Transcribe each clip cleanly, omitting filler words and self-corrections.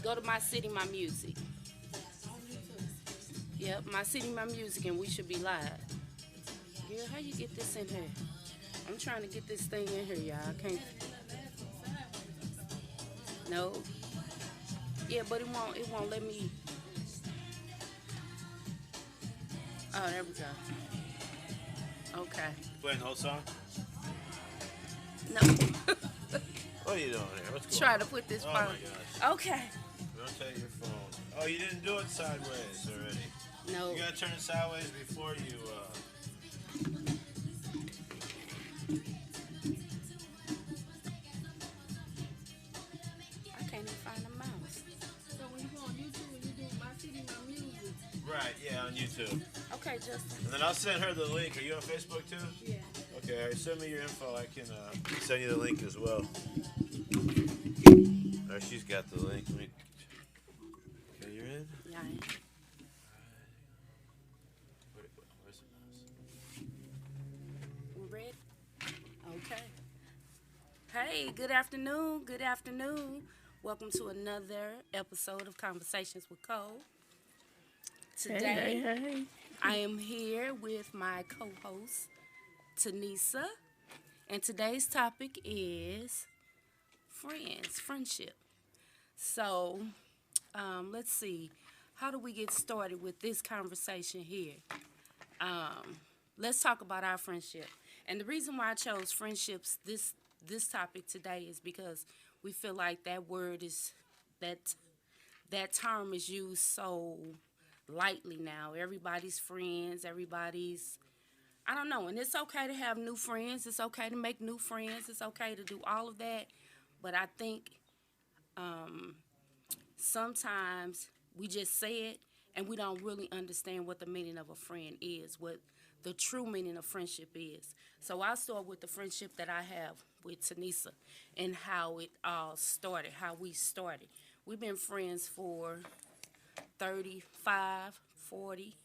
Go to My City, My Music. Yep, My City, My Music, and we should be live. Girl, how you get this in here? I'm trying to get this thing in here, y'all. I can't. No. Yeah, but it won't. It won't let me. Oh, there we go. Okay. Playing the whole song? No. What are you doing here? What's going Try on? to put this Oh phone. my gosh. Okay. Rotate your phone. Oh, you didn't do it sideways already. No. You gotta turn it sideways before you, I can't even find the mouse. So when you go on YouTube and you do My City, My Music. Right, yeah, on YouTube. Okay, Justin. And then I'll send her the link. Are you on Facebook too? Yeah. Okay, all right, send me your info. I can send you the link as well. Oh, she's got the link. Let me... Okay, you're in? Yeah. Where's the mouse? We're ready? Okay. Hey, good afternoon. Good afternoon. Welcome to another episode of Conversations with Cole. Today, Hey. I am here with my co-host, Tanisa, and today's topic is friendship. So, let's see, how do we get started with this conversation here? Let's talk about our friendship. And the reason why I chose friendships this topic today is because we feel like that word is that term is used so lightly now. Everybody's friends, everybody's, I don't know, and it's okay to have new friends. It's okay to make new friends. It's okay to do all of that. But I think sometimes we just say it and we don't really understand what the meaning of a friend is, what the true meaning of friendship is. So I'll start with the friendship that I have with Tanisa and how it all started, how we started. We've been friends for 35, 40,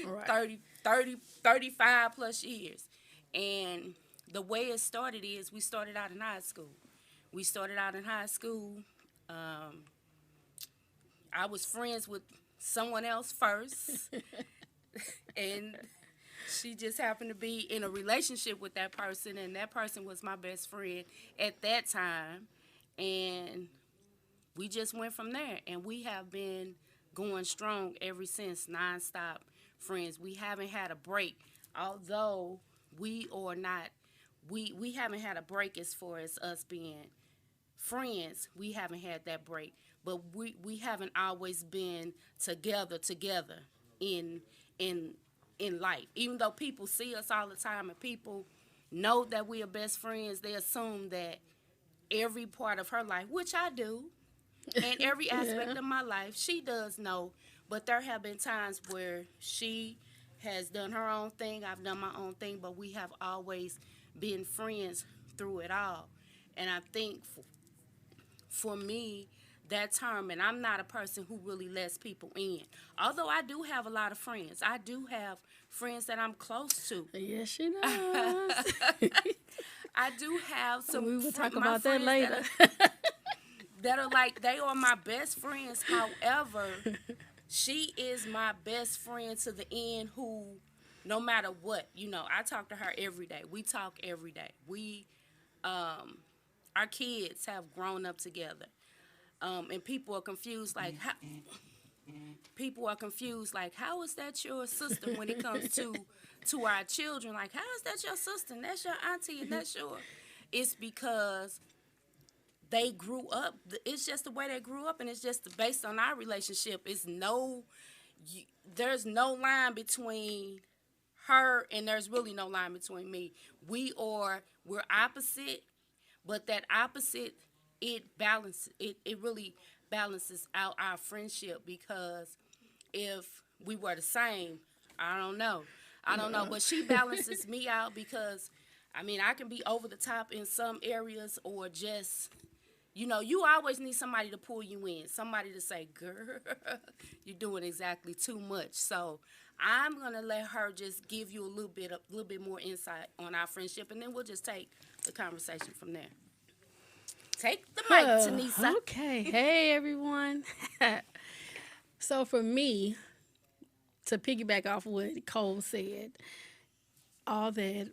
Right. 35 plus years. And the way it started is we started out in high school. We started out in high school. I was friends with someone else first. And she just happened to be in a relationship with that person. And that person was my best friend at that time. And we just went from there, and we have been going strong ever since, nonstop friends. We haven't had a break, although we are not. We haven't had a break as far as us being friends. We haven't had that break, but we haven't always been together in in life. Even though people see us all the time and people know that we are best friends, they assume that every part of her life, which I do, and every aspect of my life, she does know. But there have been times where she has done her own thing, I've done my own thing, but we have always been friends through it all. And I think for me, that term, and I'm not a person who really lets people in. Although I do have a lot of friends. I do have friends that I'm close to. Yes, she does. I do have some. We will talk my about that friends later. That are like, they are my best friends. However, she is my best friend to the end, who, no matter what, I talk to her every day. We talk every day. Our kids have grown up together. And people are confused, like, how is that your sister when it comes to our children? Like, how is that your sister? And that's your auntie, and that's your. It's because they grew up. It's just the way they grew up, and it's just based on our relationship. There's no line between her, and there's really no line between me. We're opposite, but that opposite, it really balances out our friendship, because if we were the same, I don't know, but she balances me out, because I can be over the top in some areas, or just, you always need somebody to pull you in, somebody to say, girl, you're doing exactly too much. So I'm going to let her just give you a little bit more insight on our friendship, and then we'll just take the conversation from there. Take the mic, Tanisa. Okay. Hey, everyone. So for me, to piggyback off what Cole said, all that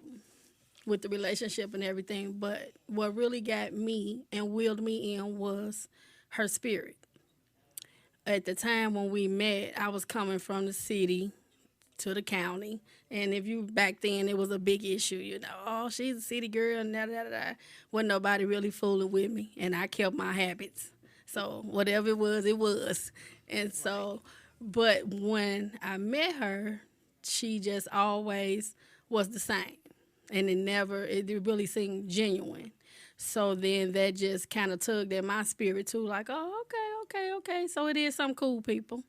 with the relationship and everything, but what really got me and willed me in was her spirit. At the time when we met, I was coming from the city to the county. And if you back then, it was a big issue, you know. Oh, she's a city girl, and da da da da. Wasn't nobody really fooling with me, and I kept my habits. So whatever it was, it was. And so, but when I met her, she just always was the same, and it really seemed genuine. So then that just kind of tugged at my spirit too, like, oh, okay. So it is some cool people.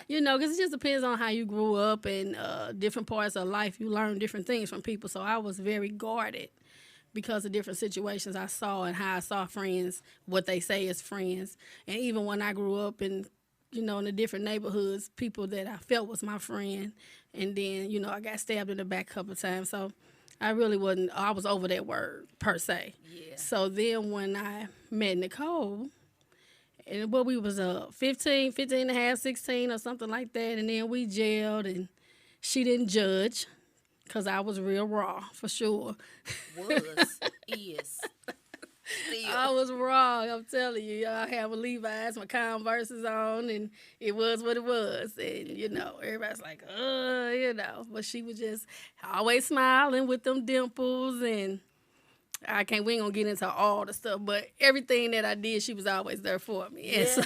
You know, because it just depends on how you grew up and different parts of life. You learn different things from people. So I was very guarded because of different situations I saw and how I saw friends, what they say is friends. And even when I grew up in, you know, in the different neighborhoods, people that I felt was my friend. And then, you know, I got stabbed in the back a couple of times. So I really wasn't, I was over that word per se. Yeah. So then when I met Nicole, and we was 15 and a half, 16 or something like that. And then we jailed, and she didn't judge because I was real raw, for sure. Is. Still. I was raw, I'm telling you. I had my Levi's, my Converses on, and it was what it was. And, you know, everybody's like, you know. But she was just always smiling with them dimples, and we ain't gonna get into all the stuff, but everything that I did, she was always there for me. And so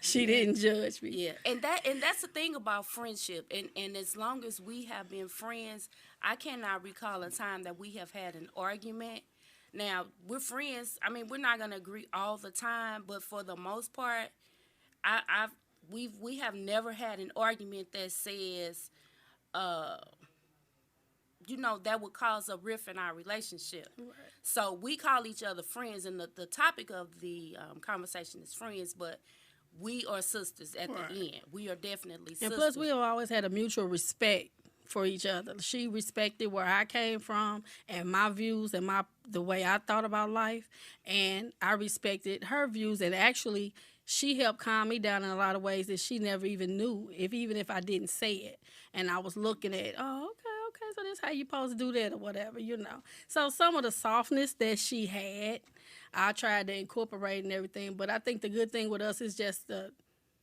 she didn't judge me. Yeah. And that's the thing about friendship. And as long as we have been friends, I cannot recall a time that we have had an argument. Now, we're friends. I mean, we're not gonna agree all the time, but for the most part, we have never had an argument that says you know, that would cause a rift in our relationship. Right. So we call each other friends, and the topic of the conversation is friends, but we are sisters at the end. We are definitely sisters. And plus, we have always had a mutual respect for each other. She respected where I came from and my views and the way I thought about life, and I respected her views. And actually, she helped calm me down in a lot of ways that she never even knew, even if I didn't say it. And I was looking at, okay, so that's how you supposed to do that or whatever, you know. So some of the softness that she had, I tried to incorporate and everything. But I think the good thing with us is just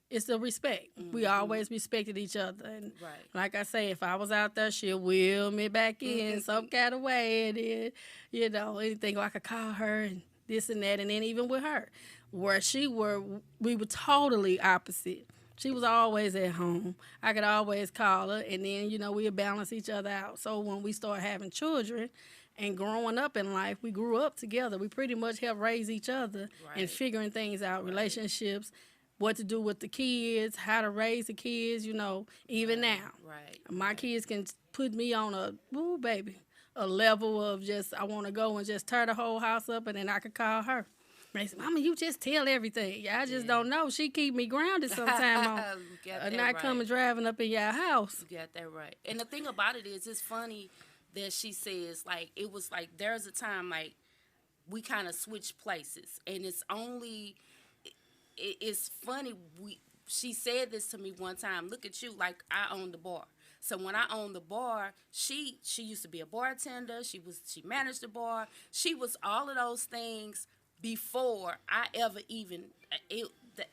it's the respect. Mm-hmm. We always respected each other. And like I say, if I was out there, she'll wheel me back in some kind of way. And then, you know, anything I could call her and this and that. And then even with her, we were totally opposite. She was always at home. I could always call her, and then, you know, we'd balance each other out. So when we started having children and growing up in life, we grew up together. We pretty much helped raise each other and figuring things out, relationships, what to do with the kids, how to raise the kids, you know, even now. My kids can put me on a level of just, I want to go and just tear the whole house up, and then I could call her. They say, Mama, you just tell everything. I just don't know. She keep me grounded sometime on not coming driving up in your house. You got that right. And the thing about it is, it's funny that she says, like, it was like there's a time, like, we kind of switched places. And it's only, it's funny, she said this to me one time, look at you, like, I own the bar. So when I owned the bar, she used to be a bartender. She managed the bar. She was all of those things before I ever even,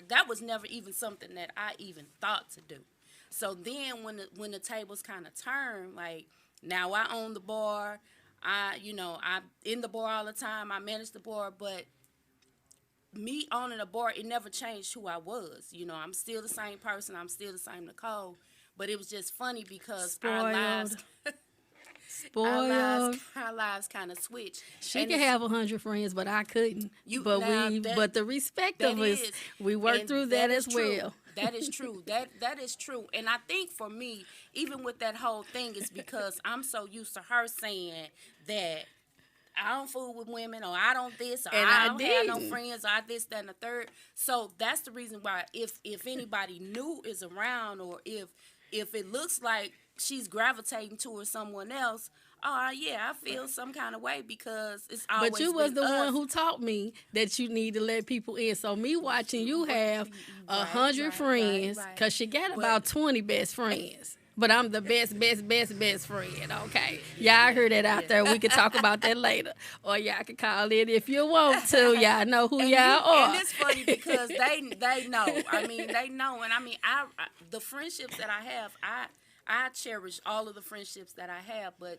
that was never even something that I even thought to do. So then when the tables kind of turned, like, now I own the bar, I'm in the bar all the time, I manage the bar, but me owning a bar, it never changed who I was. You know, I'm still the same person, I'm still the same Nicole, but it was just funny because our lives kind of switched. She can have 100 friends, but I couldn't. But the respect of us, we worked through that as well. That is true. That is true. And I think for me, even with that whole thing, is because I'm so used to her saying that I don't fool with women, or I don't this, or I don't have no friends, or I this, that, and the third. So that's the reason why if anybody new is around, or if it looks like she's gravitating towards someone else, oh yeah, I feel some kind of way because it's always. But you was been the us. one who taught me that you need to let people in. So me watching you have Right, 100 right, friends, right. because she got But- about 20 best friends. But I'm the best friend, okay? Y'all heard that out there. We can talk about that later. Or y'all can call in if you want to. Y'all know who y'all are. And it's funny because they know. I mean, they know. And I mean, I the friendships that I have, I cherish all of the friendships that I have. But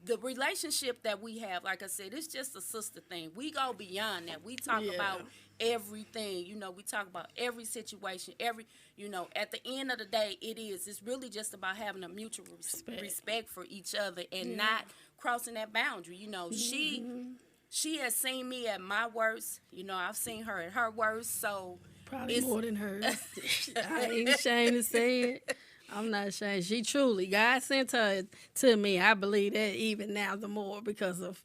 the relationship that we have, like I said, it's just a sister thing. We go beyond that. We talk Yeah. about everything. We talk about every situation. At the end of the day, it's really just about having a mutual respect for each other and not crossing that boundary. She has seen me at my worst. I've seen her at her worst. So Probably more than hers. I ain't ashamed to say it. I'm not ashamed. She truly, God sent her to me. I believe that even now the more because of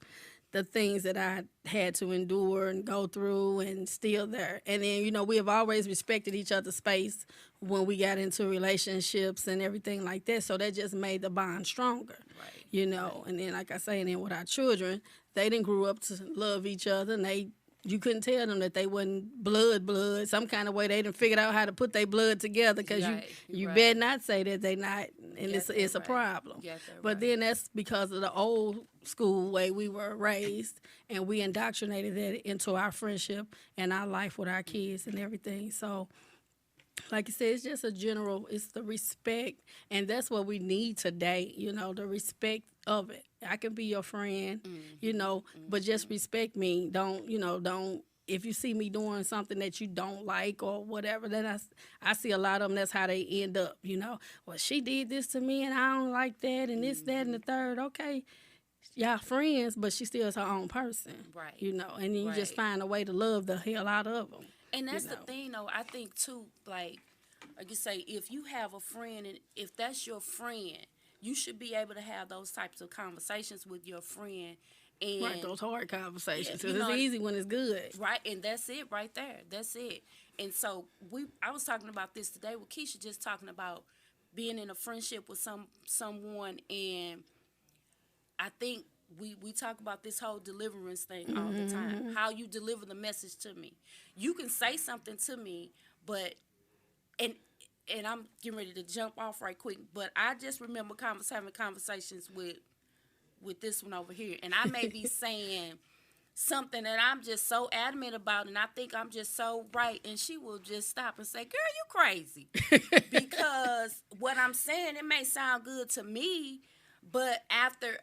the things that I had to endure and go through and still there. And then, we have always respected each other's space when we got into relationships and everything like that. So that just made the bond stronger, Right. And then, like I say, and then with our children, they didn't grow up to love each other, and you couldn't tell them that they wasn't blood. Some kind of way they didn't figure out how to put their blood together because you Right. better not say that they not, and Get it's that a right. problem. Get that But right. then that's because of the old school way we were raised, and we indoctrinated that into our friendship and our life with our kids and everything. So, like I said, it's just it's the respect, and that's what we need today, the respect of it. I can be your friend, but just respect me. Don't, if you see me doing something that you don't like or whatever, then I see a lot of them, that's how they end up, well, she did this to me and I don't like that and this, that, and the third. Okay, y'all friends, but she still is her own person, Right. and then you just Right. find a way to love the hell out of them. And that's the thing, though. I think too, like you say, if you have a friend, and if that's your friend, you should be able to have those types of conversations with your friend. And Right, those hard conversations. Yeah, Because it's easy when it's good. right, and that's it right there. That's it. And so I was talking about this today with Keisha, just talking about being in a friendship with someone, and I think we talk about this whole deliverance thing all the time. How you deliver the message to me. You can say something to me, but and I'm getting ready to jump off right quick, but I just remember having conversations with this one over here, and I may be saying something that I'm just so adamant about, and I think I'm just so right, and she will just stop and say, "Girl, you crazy," because what I'm saying, it may sound good to me, but after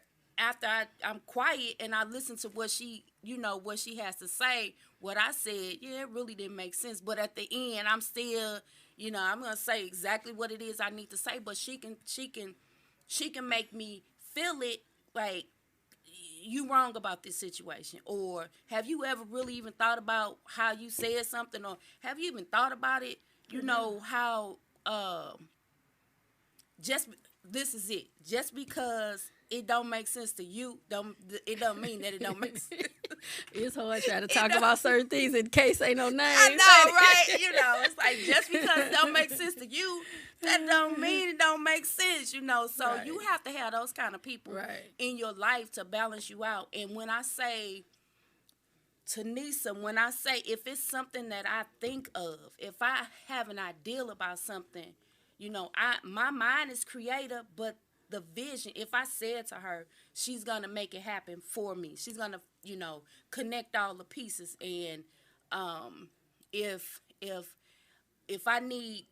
I'm quiet and I listen to what she has to say, what I said, yeah, it really didn't make sense. But at the end, I'm still, I'm gonna say exactly what it is I need to say. But she can make me feel it like you wrong about this situation, or have you ever really even thought about how you said something, or have you even thought about it? How this is it. Just because it don't make sense to you, it don't mean that it don't make sense. It's hard trying to talk about certain things in case ain't no names. I know, right? It's like just because it don't make sense to you, that don't mean it don't make sense, So Right. you have to have those kind of people Right. in your life to balance you out. And when I say, Tanisa, if it's something that I think of, if I have an ideal about something, my mind is creative, but the vision, if I said to her, she's gonna make it happen for me. She's gonna, connect all the pieces. And if I need,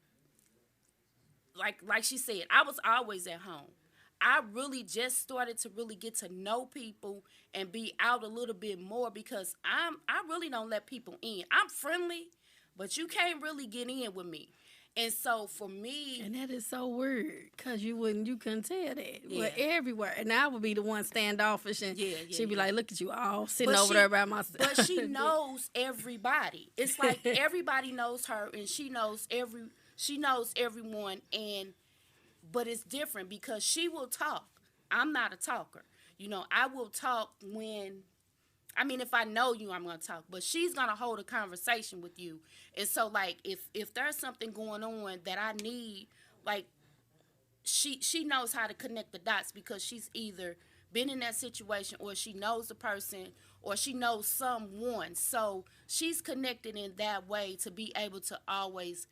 like she said, I was always at home. I really just started to really get to know people and be out a little bit more, because I really don't let people in. I'm friendly, but you can't really get in with me. And so for me, And that is so weird, because you couldn't tell that. Yeah. But everywhere. And I would be the one standoffish, and she'd be like, look at you all sitting over there by myself. But she knows everybody. It's like everybody knows her, and she knows everyone. But it's different because she will talk. I'm not a talker. I will talk if I know you, I'm going to talk. But she's going to hold a conversation with you. And so, like, if there's something going on that I need, like, she knows how to connect the dots, because she's either been in that situation, or she knows the person, or she knows someone. So she's connected in that way to be able to always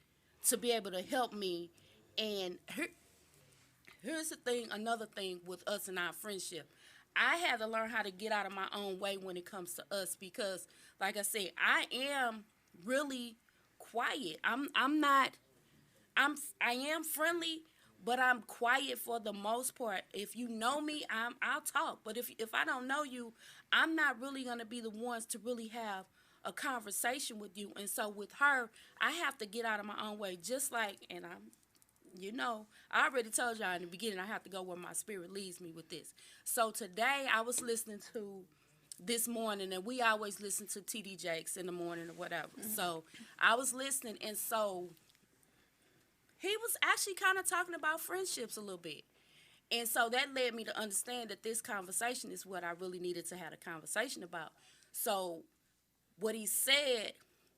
to be able to help me. And here's the thing, another thing with us and our friendship. I had to learn how to get out of my own way when it comes to us because, like I said, I am really quiet. I am friendly, but I'm quiet for the most part. If you know me, I'll talk. But if I don't know you, I'm not really gonna be the ones to really have a conversation with you. And so with her, I have to get out of my own way. Just like, and I already told y'all in the beginning, I have to go where my spirit leads me with this. So today I was listening to this morning, and we always listen to TD Jakes in the morning or whatever. So I was listening, and so he was actually kind of talking about friendships a little bit. And so that led me to understand that this conversation is what I really needed to have a conversation about. So what he said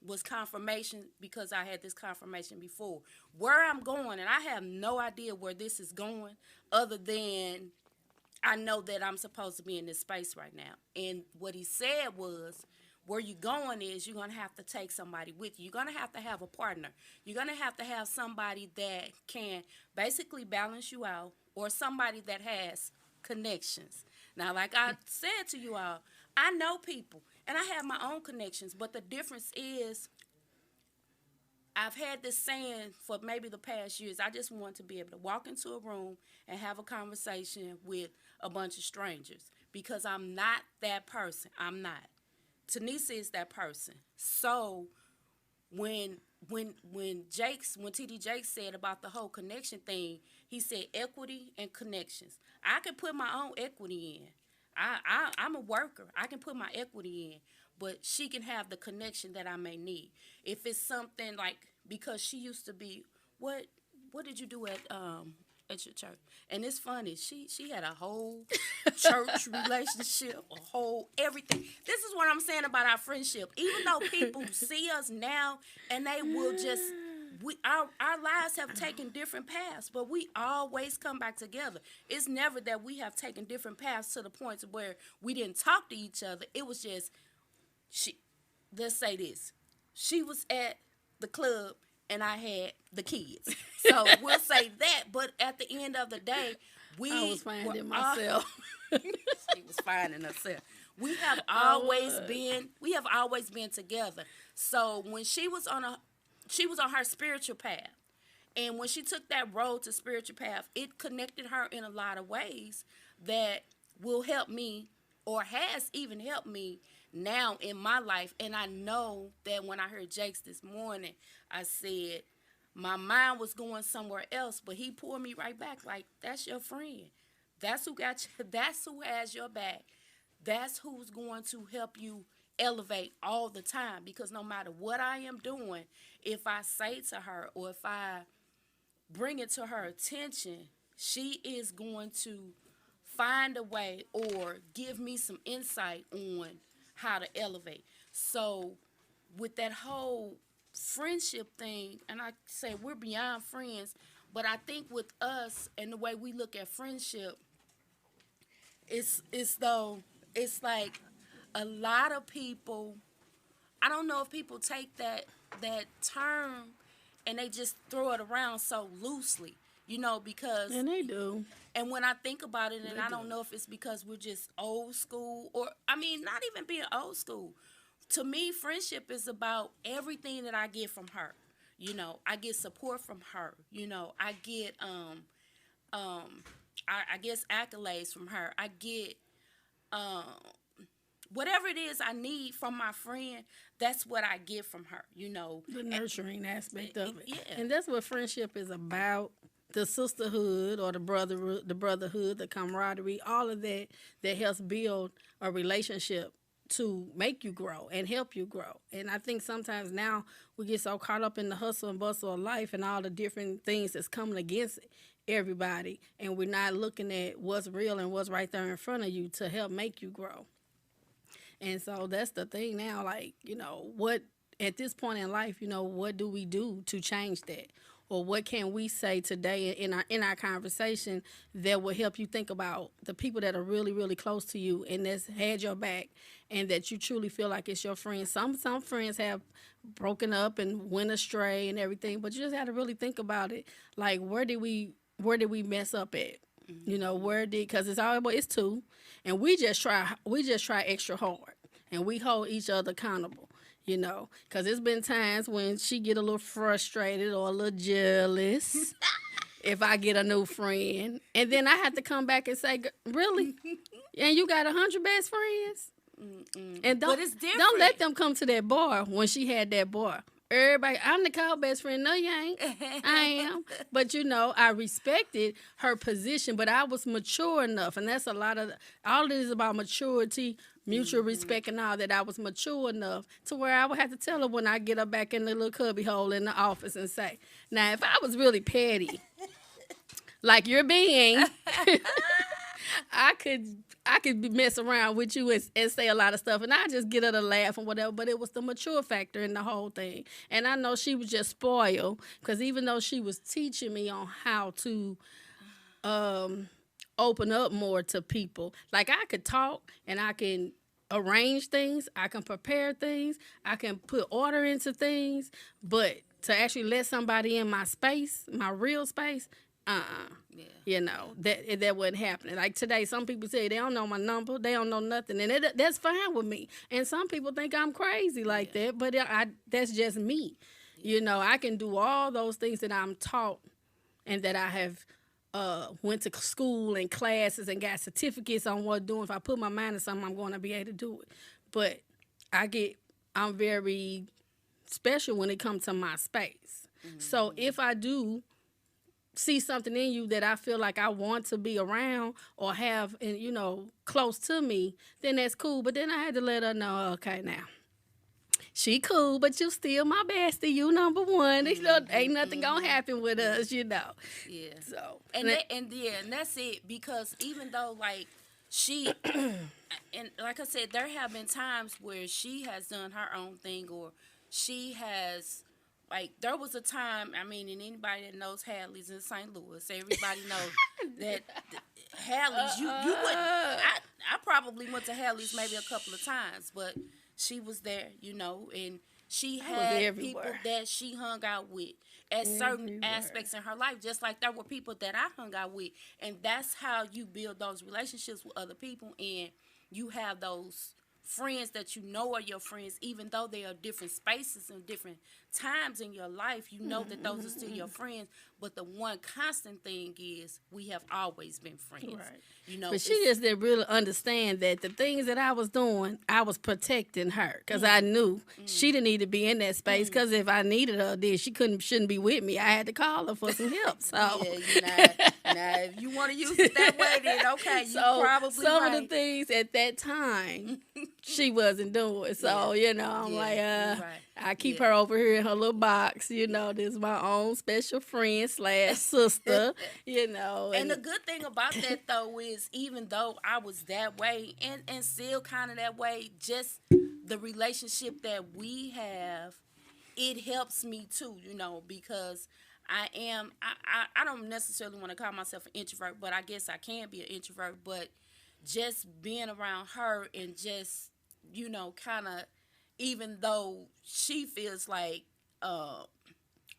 was confirmation because I had this confirmation before. Where I'm going, and I have no idea where this is going other than I know that I'm supposed to be in this space right now. And what he said was, where you're going is you're going to have to take somebody with you. You're going to have a partner. You're going to have somebody that can basically balance you out, or somebody that has connections. Now, like I said to you all, I know people, and I have my own connections, but the difference is I've had this saying for maybe the past years. I just want to be able to walk into a room and have a conversation with a bunch of strangers because I'm not that person. I'm not. Tanisha is that person. So when TD Jakes said about the whole connection thing, he said equity and connections. I can put my own equity in. I'm a worker. I can put my equity in, but she can have the connection that I may need. If it's something like, because she used to be, what did you do at your church? And it's funny, she had a whole church relationship, a whole everything. This is what I'm saying about our friendship. Even though people see us now and they will just, our lives have taken different paths, but we always come back together. It's never that we have taken different paths to the point to where we didn't talk to each other. It was just, let's say this, she was at the club and I had the kids. So we'll say that, but at the end of the day, I was finding myself. She was finding herself. We have always been together. So when she was on her spiritual path. And when she took that road to spiritual path, it connected her in a lot of ways that will help me, or has even helped me now in my life. And I know that when I heard Jakes this morning, I said my mind was going somewhere else, but he pulled me right back. Like, that's your friend. That's who got you. That's who has your back. That's who's going to help you elevate all the time. Because no matter what I am doing, if I say to her, or if I bring it to her attention, she is going to find a way or give me some insight on how to elevate. So with that whole friendship thing, and I say we're beyond friends, but I think with us and the way we look at friendship, it's like a lot of people, I don't know if people take that term and they just throw it around so loosely, because... And they do. And when I think about it, and I don't know if it's because we're just old school, or, not even being old school. To me, friendship is about everything that I get from her. I get support from her. I get, I guess, accolades from her. I get, whatever it is I need from my friend, that's what I get from her, The nurturing aspect of it. Yeah. And that's what friendship is about. The sisterhood or the brotherhood, the camaraderie, all of that helps build a relationship to make you grow and help you grow. And I think sometimes now we get so caught up in the hustle and bustle of life and all the different things that's coming against everybody, and we're not looking at what's real and what's right there in front of you to help make you grow. And so that's the thing now, like, what at this point in life, what do we do to change that? or what can we say today in our conversation that will help you think about the people that are really, really close to you and that's had your back and that you truly feel like it's your friend. Some friends have broken up and went astray and everything, but you just have to really think about it. Like, where did we mess up at? You know, because it's two, and we just try extra hard, and we hold each other accountable. You know, because there's been times when she get a little frustrated or a little jealous if I get a new friend, and then I have to come back and say, really? And you got 100 best friends? And But it's different. don't let them come to that bar when she had that bar. Everybody, I'm Nicole's best friend. No, you ain't. I am. But, you know, I respected her position, but I was mature enough. And that's all it is about maturity, mutual respect and all that. I was mature enough to where I would have to tell her when I get her back in the little cubby hole in the office and say, now, if I was really petty, like you're being, I could mess around with you and say a lot of stuff, and I just get her to laugh and whatever. But it was the mature factor in the whole thing, and I know she was just spoiled because even though she was teaching me on how to open up more to people, like I could talk and I can arrange things, I can prepare things, I can put order into things, but to actually let somebody in my space, my real space. Yeah. You know, that wasn't happening. Like today, some people say they don't know my number, they don't know nothing, and that's fine with me. And some people think I'm crazy like that, but that's just me. You know, I can do all those things that I'm taught and that I have went to school and classes and got certificates on what doing. If I put my mind to something, I'm going to be able to do it. But I'm very special when it comes to my space. Mm-hmm. So if I do see something in you that I feel like I want to be around or have, you know, close to me, then that's cool. But then I had to let her know, okay, now, she cool, but you still my bestie. You number one. You know, ain't nothing gonna happen with us, you know. Yeah. So and that's it. Because even though like she, and like I said, there have been times where she has done her own thing, or she has. Like, there was a time, I mean, and anybody that knows Hadley's in St. Louis, everybody knows that Hadley's, you wouldn't, I probably went to Hadley's maybe a couple of times, but she was there, you know, and she had people that she hung out with at certain aspects in her life, just like there were people that I hung out with, and that's how you build those relationships with other people, and you have those friends that you know are your friends, even though they are different spaces and different times in your life, you know that those are still your friends. But the one constant thing is we have always been friends. Right. You know, but she just didn't really understand that the things that I was doing, I was protecting her because I knew she didn't need to be in that space. Because if I needed her, then she shouldn't be with me. I had to call her for some help. So now if you want to use it that way, then okay, you probably some of the things at that time she wasn't doing. So you know, I'm like, I keep her over here in her little box. You know, this is my own special friend / sister. You know, and the good thing about that though is even though I was that way and still kind of that way, just the relationship that we have, it helps me too. You know, because I don't necessarily want to call myself an introvert, but I guess I can be an introvert. But just being around her and just, you know, kind of, even though she feels like, I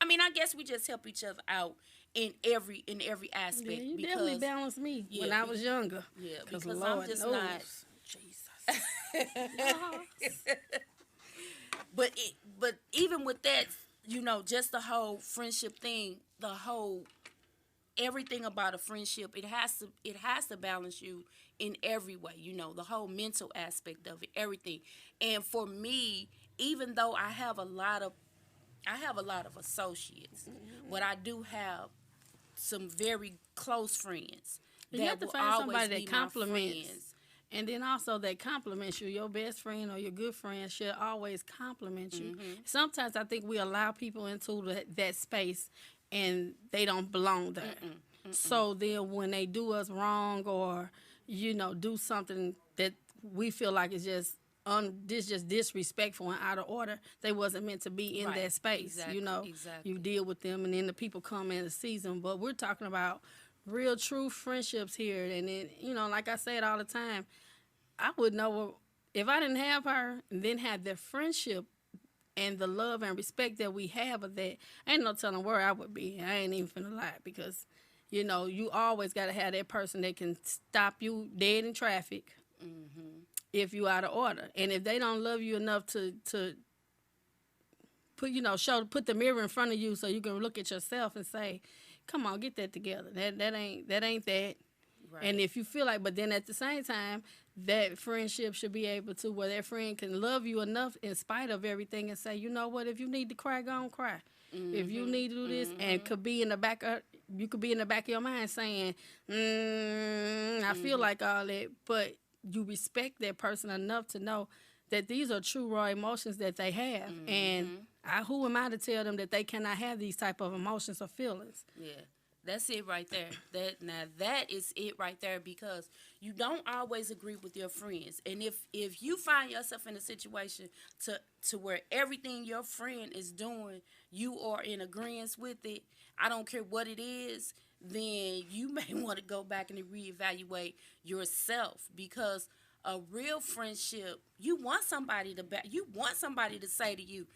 mean, I guess we just help each other out in every aspect. Yeah, you definitely balanced me when I was younger. Yeah, because Lord I'm just knows. Not Jesus. But even with that, you know, just the whole friendship thing, the whole everything about a friendship, it has to balance you in every way. You know, the whole mental aspect of it, everything. And for me, even though I have a lot of associates, but I do have some very close friends that you have to will find always somebody be that my compliments. friends. And then also that compliments you. Your best friend or your good friend should always compliment you. Mm-hmm. Sometimes I think we allow people into that space and they don't belong there. So then when they do us wrong or, you know, do something that we feel like is just just disrespectful and out of order. They wasn't meant to be in Right. that space. Exactly. You know, Exactly. you deal with them, and then the people come in the season. But we're talking about real, true friendships here, and then like I said all the time, I would know if I didn't have her and then have the friendship and the love and respect that we have of that. Ain't no telling where I would be. I ain't even finna lie because. You always got to have that person that can stop you dead in traffic if you out of order. And if they don't love you enough to put the mirror in front of you so you can look at yourself and say, come on, get that together. That ain't that. Right. And if you feel like, but then at the same time, that friendship should be able to where that friend can love you enough in spite of everything and say, you know what, if you need to cry, go on cry. If you need to do this, and could be in the back of your mind saying, I feel like all that, but you respect that person enough to know that these are true raw emotions that they have, and who am I to tell them that they cannot have these type of emotions or feelings? Yeah. That's it right there. That is it right there, because you don't always agree with your friends. And if you find yourself in a situation to where everything your friend is doing, you are in agreement with it, I don't care what it is, then you may want to go back and reevaluate yourself, because a real friendship, you want somebody to say to you,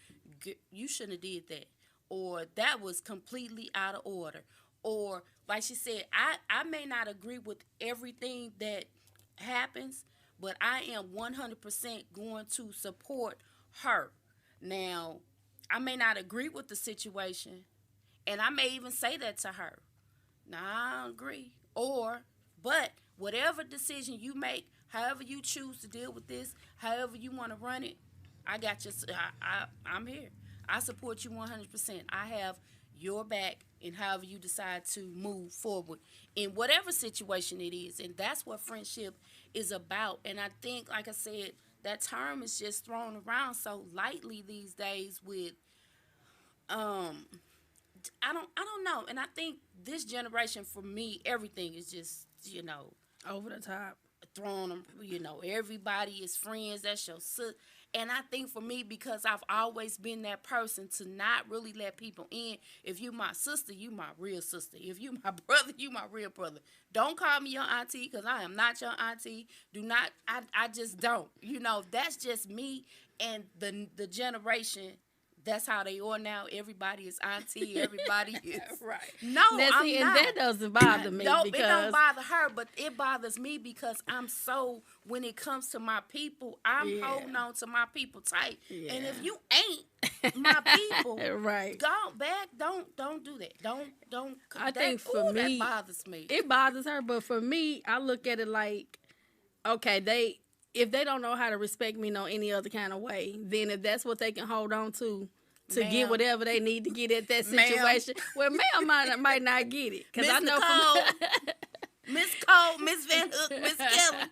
you shouldn't have did that, or that was completely out of order. Or, like she said, I may not agree with everything that happens, but I am 100% going to support her. Now, I may not agree with the situation, and I may even say that to her. Nah, I don't agree. But whatever decision you make, however you choose to deal with this, however you want to run it, I got you. I'm here. I support you 100%. I have your back in however you decide to move forward in whatever situation it is. And that's what friendship is about. And I think, like I said, that term is just thrown around so lightly these days with I don't know. And I think this generation, for me, everything is just, Over the top. throwing them, everybody is friends. That's your sister. And I think for me, because I've always been that person to not really let people in. If you my sister, you my real sister. If you my brother, you my real brother. Don't call me your auntie, because I am not your auntie. Do not, I just don't. That's just me. And the generation, that's how they are now. Everybody is auntie. Everybody is right. No, now, I'm see, not. And that doesn't bother me. No, because it don't bother her, but it bothers me because I'm so. When it comes to my people, I'm holding on to my people tight. Yeah. And if you ain't my people, right, go back. Don't do that. Don't. I think for me, that bothers me. It bothers her, but for me, I look at it like, okay, if they don't know how to respect me no any other kind of way, then if that's what they can hold on to get whatever they need to get at that situation, well, ma'am might not get it. Because I know Miss Cole, Miss Van Hook, Miss Kelly,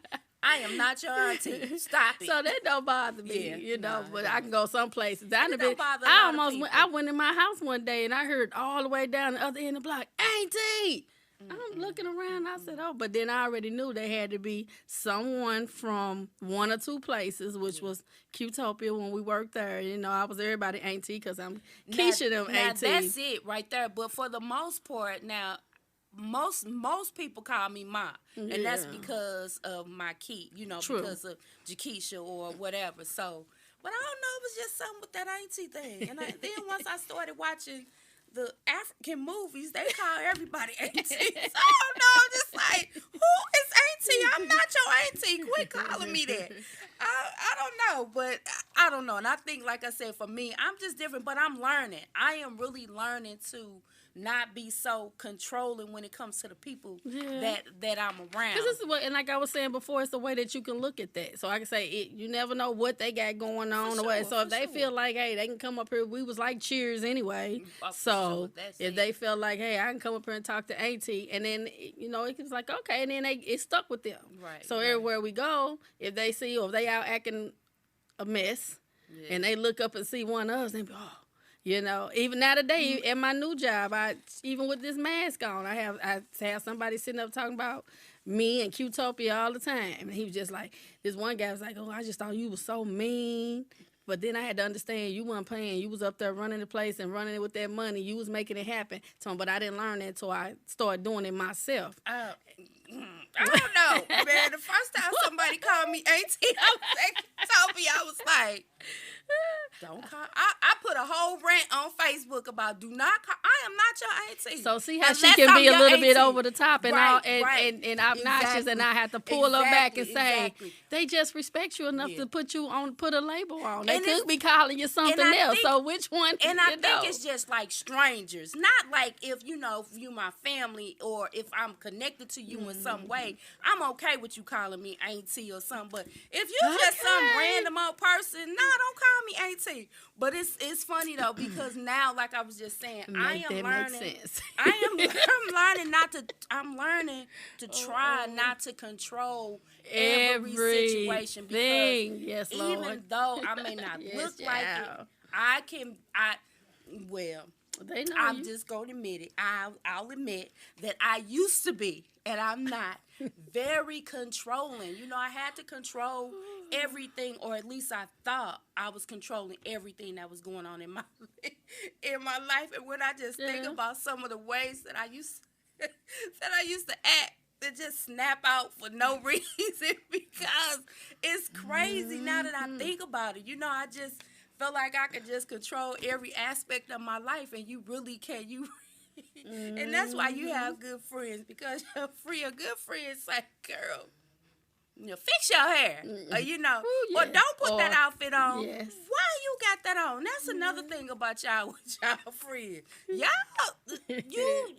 I am not your auntie. Stop it. So that don't bother me, but I can go some places. I went in my house one day and I heard all the way down the other end of the block, Auntie! I'm looking around. I said, oh, but then I already knew there had to be someone from one or two places, which was Qtopia when we worked there. I was everybody auntie because I'm Keisha them auntie. Now, that's it right there. But for the most part, now, most people call me Ma. And that's because of my key, True. Because of Jakeisha or whatever. So, but I don't know. It was just something with that auntie thing. And then once I started watching the African movies, they call everybody auntie. So I don't know, I'm just like, who is auntie? I'm not your auntie. Quit calling me that. I don't know, but I don't know. And I think, like I said, for me, I'm just different, but I'm learning. I am really learning to not be so controlling when it comes to the people that I'm around. Because this is what, and like I was saying before, it's the way that you can look at that. So I can say, you never know what they got going on or what. So if they feel like, hey, they can come up here. We was like cheers anyway. So if they feel like, hey, I can come up here and talk to auntie, and then it was like, okay, and then it stuck with them. Right. So everywhere we go, if they see or if they out acting a mess, and they look up and see one of us, they be, oh. Even now today at my new job, even with this mask on, I have somebody sitting up talking about me and Qtopia all the time. And he was just like, this one guy was like, oh, I just thought you was so mean. But then I had to understand you weren't playing. You was up there running the place and running it with that money. You was making it happen. So, but I didn't learn that until I started doing it myself. I don't know, man. The first time somebody called me auntie, I was like, don't call. I put a whole rant on Facebook about do not call. I am not your auntie. So see how she Unless can be I'm a your little bit auntie. over the top and Right, all and, right. and obnoxious, Exactly. and I have to pull her back and say Exactly. they just respect you enough Yeah. to put a label on. They And could it's- be calling you something I else. think- So which one? And I you think know? it's just like strangers, not like if you my family or if I'm connected to you in some way. I'm okay with you calling me auntie or something, but if you just some Okay. random old person, no, don't call me auntie. But it's funny though because now, like I was just saying, I Make am that learning. make sense. I'm learning not to. I'm learning to try not to control every situation because Everything. Yes, Lord. even though I may not Yes, look like it, child. well, They know I'm you. just going to admit it. I'll admit that I used to be, and I'm not, very controlling. I had to control everything, or at least I thought I was controlling everything that was going on in my life. And when I just think Yeah. about some of the ways that I used to act, to just snap out for no reason because it's crazy now that I think about it. I just felt like I could just control every aspect of my life, and you really can't. And that's why you have good friends, because your good friends say, girl, fix your hair, or, Ooh, or yeah. don't put that Or- outfit on. yes. Why you got that on? That's another thing about y'all with y'all friends.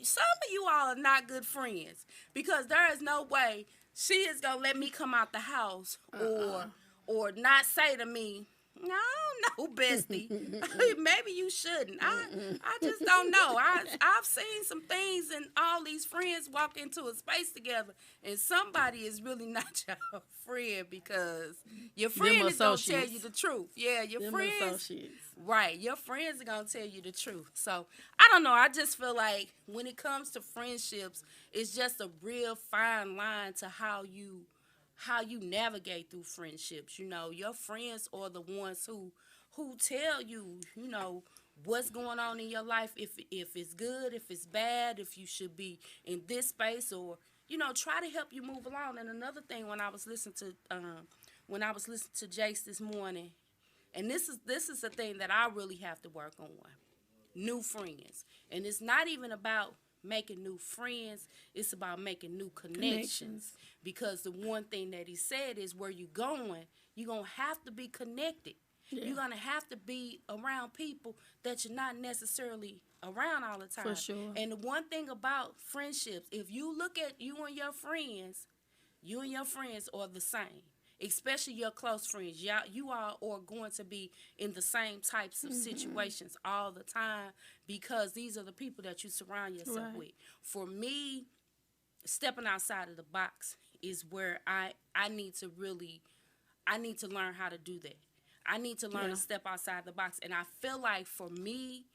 Some of you all are not good friends, because there is no way she is gonna let me come out the house or not say to me, no, bestie. Maybe you shouldn't. I just don't know. I've seen some things, and all these friends walk into a space together, and somebody is really not your friend, because your friend is gonna tell you the truth. Yeah, your Them friends. associates. Right, your friends are gonna tell you the truth. So I don't know. I just feel like when it comes to friendships, it's just a real fine line to how you navigate through friendships. Your friends are the ones who tell you, what's going on in your life, if it's good, if it's bad, if you should be in this space, or try to help you move along. And another thing, when I was listening to Jace this morning, and this is the thing that I really have to work on. New friends. And it's not even about making new friends, it's about making new connections. Because the one thing that he said is, where you going, you're going to have to be connected. Yeah. You're going to have to be around people that you're not necessarily around all the time. For sure. And the one thing about friendships, if you look at you and your friends are the same. Especially your close friends. You all are going to be in the same types of situations all the time, because these are the people that you surround yourself Right. with. For me, stepping outside of the box is where I need to learn how to do that. I need to learn to step outside the box. And I feel like for me,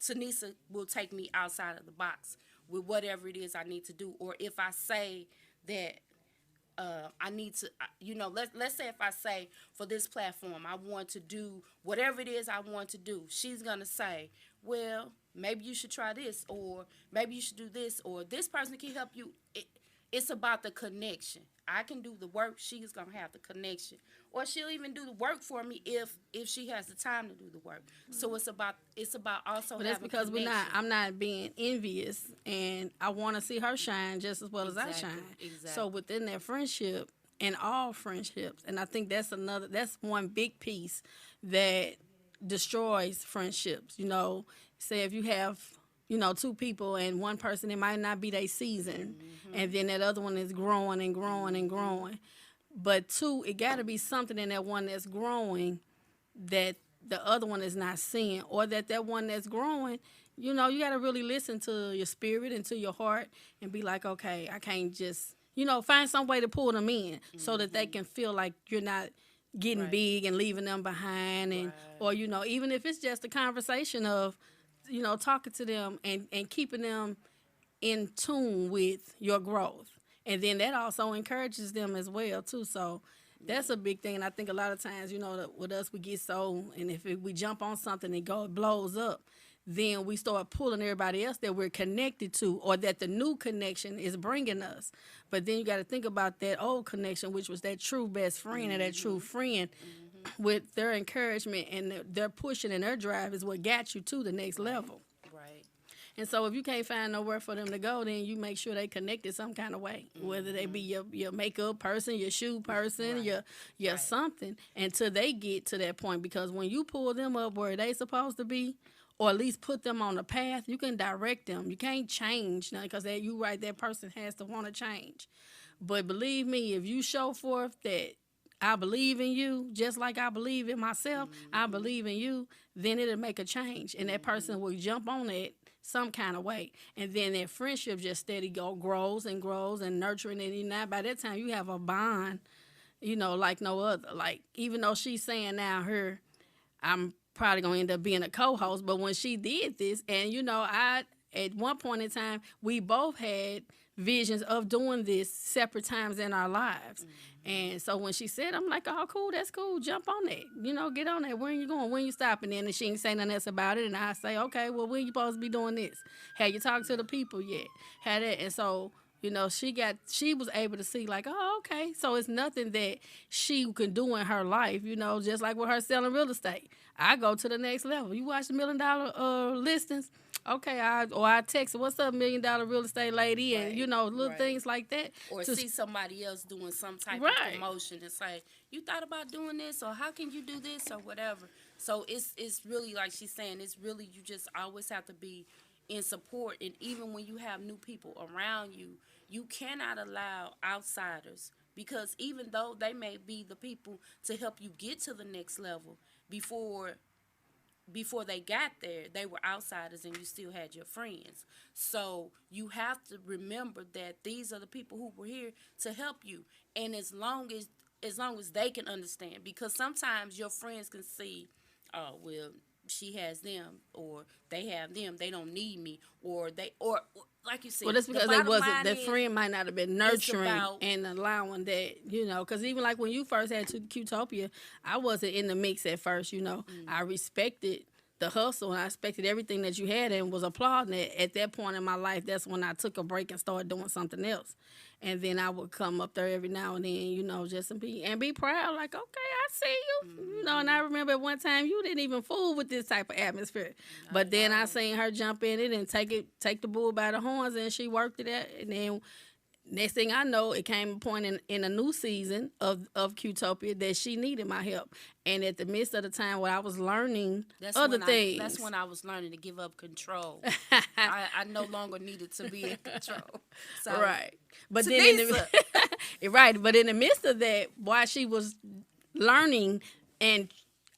Tanisa will take me outside of the box with whatever it is I need to do. Or if I say that I need to, let's say if I say, for this platform, I want to do whatever it is I want to do, she's going to say, well, maybe you should try this, or maybe you should do this, or this person can help you. It's about the connection. I can do the work, she's going to have the connection. Or she'll even do the work for me if she has the time to do the work. So it's about also But that's having because connection. I'm not being envious, and I want to see her shine just as well as I shine. Exactly. So within that friendship, and all friendships, and I think that's one big piece that destroys friendships. Say if you have, two people, and one person, it might not be their season, and then that other one is growing and growing and growing. But two, it got to be something in that one that's growing that the other one is not seeing, or that one that's growing, you got to really listen to your spirit and to your heart and be like, okay, I can't just, find some way to pull them in so that they can feel like you're not getting Right. big and leaving them behind. And, or, even if it's just a conversation of, talking to them and keeping them in tune with your growth. And then that also encourages them as well too. So that's a big thing. And I think a lot of times, with us, we get so, and if we jump on something and it blows up, then we start pulling everybody else that we're connected to or that the new connection is bringing us. But then you got to think about that old connection, which was that true best friend and that true friend with their encouragement and their pushing and their drive is what got you to the next level. Right. And so if you can't find nowhere for them to go, then you make sure they connected some kind of way, whether they be your makeup person, your shoe person, your something, until they get to that point. Because when you pull them up where they supposed to be, or at least put them on a path, you can direct them. You can't change now because that person has to want to change. But believe me, if you show forth that I believe in you, just like I believe in myself, I believe in you, then it'll make a change. And that person will jump on it some kind of way. And then that friendship just steady grows and grows and nurturing it. And now by that time you have a bond, like no other. Like, even though she's saying now I'm probably going to end up being a co-host, but when she did this, and at one point in time, we both had visions of doing this separate times in our lives. And so when she said, I'm like, oh, cool, that's cool. Jump on that. Get on that. When you going? When you stopping? And she ain't say nothing else about it. And I say, okay, well, when you supposed to be doing this? Have you talked to the people yet? Had it. And so, she was able to see like, oh, okay. So it's nothing that she can do in her life, just like with her selling real estate. I go to the next level. You watch the $1 million listings. Okay, I text her, what's up, $1 million real estate lady, and little things like that. Or see somebody else doing some type of promotion and say, you thought about doing this, or how can you do this, or whatever. So it's really like she's saying, it's really, you just always have to be in support. And even when you have new people around you, you cannot allow outsiders, because even though they may be the people to help you get to the next level, before they got there, they were outsiders and you still had your friends. So you have to remember that these are the people who were here to help you. And as long as they can understand, because sometimes your friends can see, oh, well, she has them, or they have them, they don't need me, or like you said, well, that's because the friend might not have been nurturing and allowing that, because even like when you first had to Qtopia, I wasn't in the mix at first, I respected the hustle and I respected everything that you had and was applauding it. At that point in my life, that's when I took a break and started doing something else. And then I would come up there every now and then, just to be proud, like, okay, I see you. And I remember at one time you didn't even fool with this type of atmosphere. But then I seen her jump in it and take the bull by the horns, and she worked it out. And then next thing I know, it came a point in a new season of Qtopia that she needed my help. And at the midst of the time where I was learning other things. That's when I was learning to give up control. I no longer needed to be in control. So, right. But then but in the midst of that, while she was learning and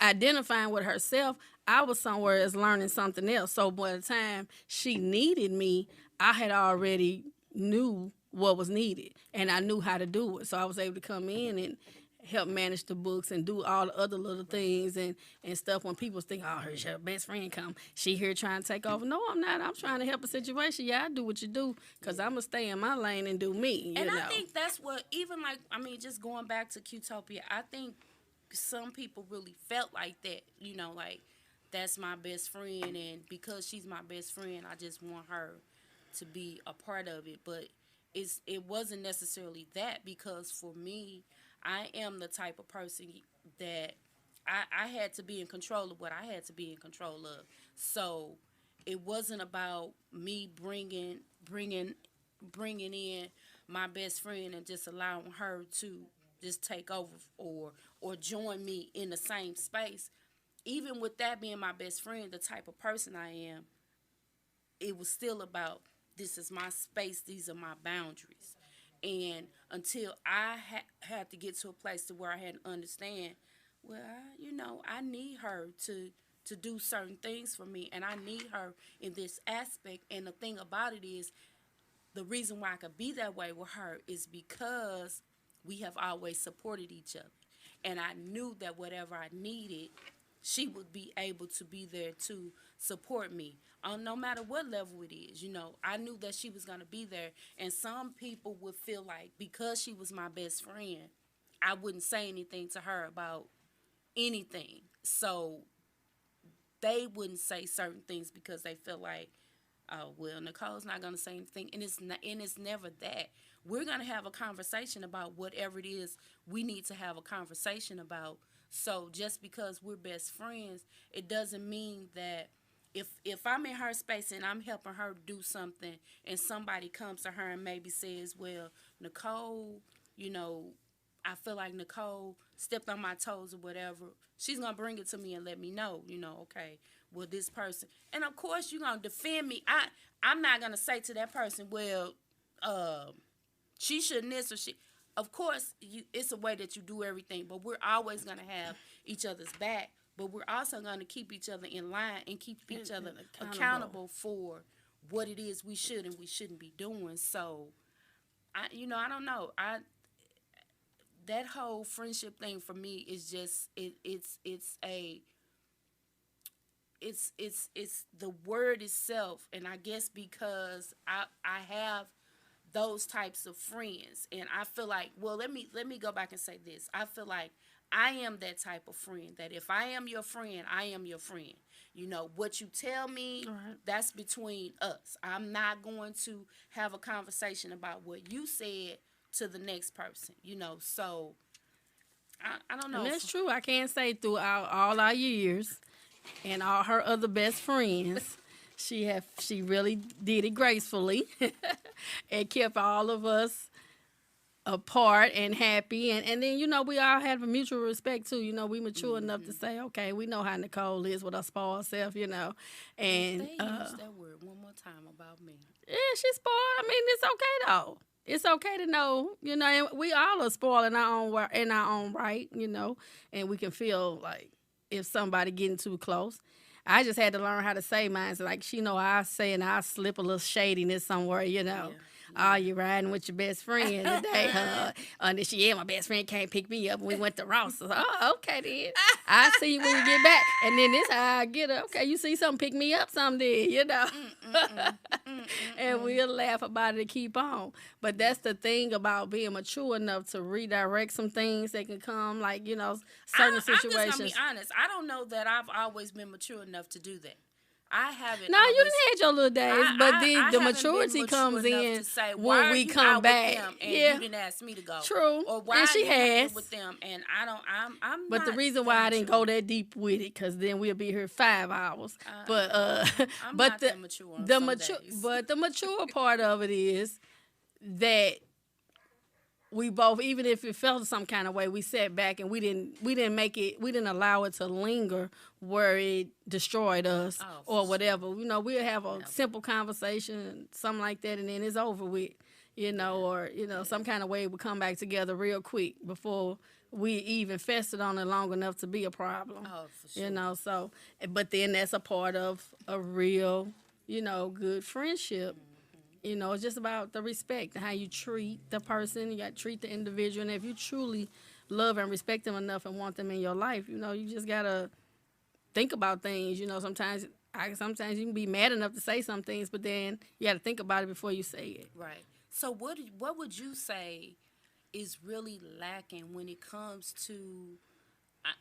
identifying with herself, I was somewhere else learning something else. So by the time she needed me, I had already knew what was needed, and I knew how to do it. So I was able to come in and help manage the books and do all the other little things and stuff. When people think, oh, here's your best friend come, she here trying to take over. No, I'm not. I'm trying to help a situation. Yeah, I do what you do, because I'm going to stay in my lane and do me. And I think that's what, even just going back to Qtopia, I think some people really felt like that, like, that's my best friend, and because she's my best friend, I just want her to be a part of it. But it wasn't necessarily that, because for me, I am the type of person that I had to be in control of what I had to be in control of. So it wasn't about me bringing in my best friend and just allowing her to just take over or join me in the same space. Even with that being my best friend, the type of person I am, it was still about, this is my space, these are my boundaries. And until I had to get to a place to where I had to understand, well, I need her to do certain things for me, and I need her in this aspect. And the thing about it is, the reason why I could be that way with her is because we have always supported each other. And I knew that whatever I needed, she would be able to be there to support me on no matter what level it is. I knew that she was going to be there. And some people would feel like because she was my best friend, I wouldn't say anything to her about anything. So they wouldn't say certain things because they feel like, oh, well, Nicole's not going to say anything. And it's never that. We're going to have a conversation about whatever it is we need to have a conversation about. So just because we're best friends, it doesn't mean that if I'm in her space and I'm helping her do something and somebody comes to her and maybe says, well, Nicole, I feel like Nicole stepped on my toes or whatever, she's going to bring it to me and let me know, okay, well, this person. And, of course, you're going to defend me. I'm not going to say to that person, well, she shouldn't this or she. Of course, it's a way that you do everything, but we're always going to have each other's back. But we're also going to keep each other in line and keep each other accountable for what it is we should and we shouldn't be doing. So, I don't know. That whole friendship thing for me is just it's the word itself, and I guess because I have those types of friends, and I feel like, well, let me go back and say this. I feel like I am that type of friend that if I am your friend, I am your friend. What you tell me, right, that's between us. I'm not going to have a conversation about what you said to the next person, so I don't know. And that's true. I can't say throughout all our years and all her other best friends, she really did it gracefully and kept all of us apart and happy, and then we all have a mutual respect too. We mature enough to say, okay, we know how Nicole is with her spoiled self, and they use that word one more time about me. Yeah, she's spoiled. I mean, it's okay though. It's okay to know, and we all are spoiled in our own right, and we can feel like if somebody getting too close. I just had to learn how to say mine. So like I say, and I slip a little shadiness somewhere, Yeah. Oh, you riding with your best friend today, And then she, my best friend can't pick me up. And we went to Ross. So, oh, okay then. I see you when you get back. And then this how I get her. Okay, you see something, pick me up someday, And we'll laugh about it and keep on. But that's the thing about being mature enough to redirect some things that can come, like, certain situations. I'm just going to be honest. I don't know that I've always been mature enough to do that. I haven't. No, you didn't have your little days, but then the maturity comes in when we come back. And you didn't ask me to go. True. Or why and she has with them, and I don't. I'm. But the reason why I didn't go that deep with it, because then we'll be here 5 hours. I'm but not that mature on some days. But the mature part of it is that we both, even if it felt some kind of way, we sat back and we didn't allow it to linger where it destroyed us or whatever. We'll have a simple conversation, something like that, and then it's over with, or, some kind of way we come back together real quick before we even festered on it long enough to be a problem. Oh, for sure. So, but then that's a part of a real, good friendship. It's just about the respect and how you treat the person. You got to treat the individual. And if you truly love and respect them enough and want them in your life, you just got to think about things. Sometimes you can be mad enough to say some things, but then you got to think about it before you say it. Right. So what would you say is really lacking when it comes to,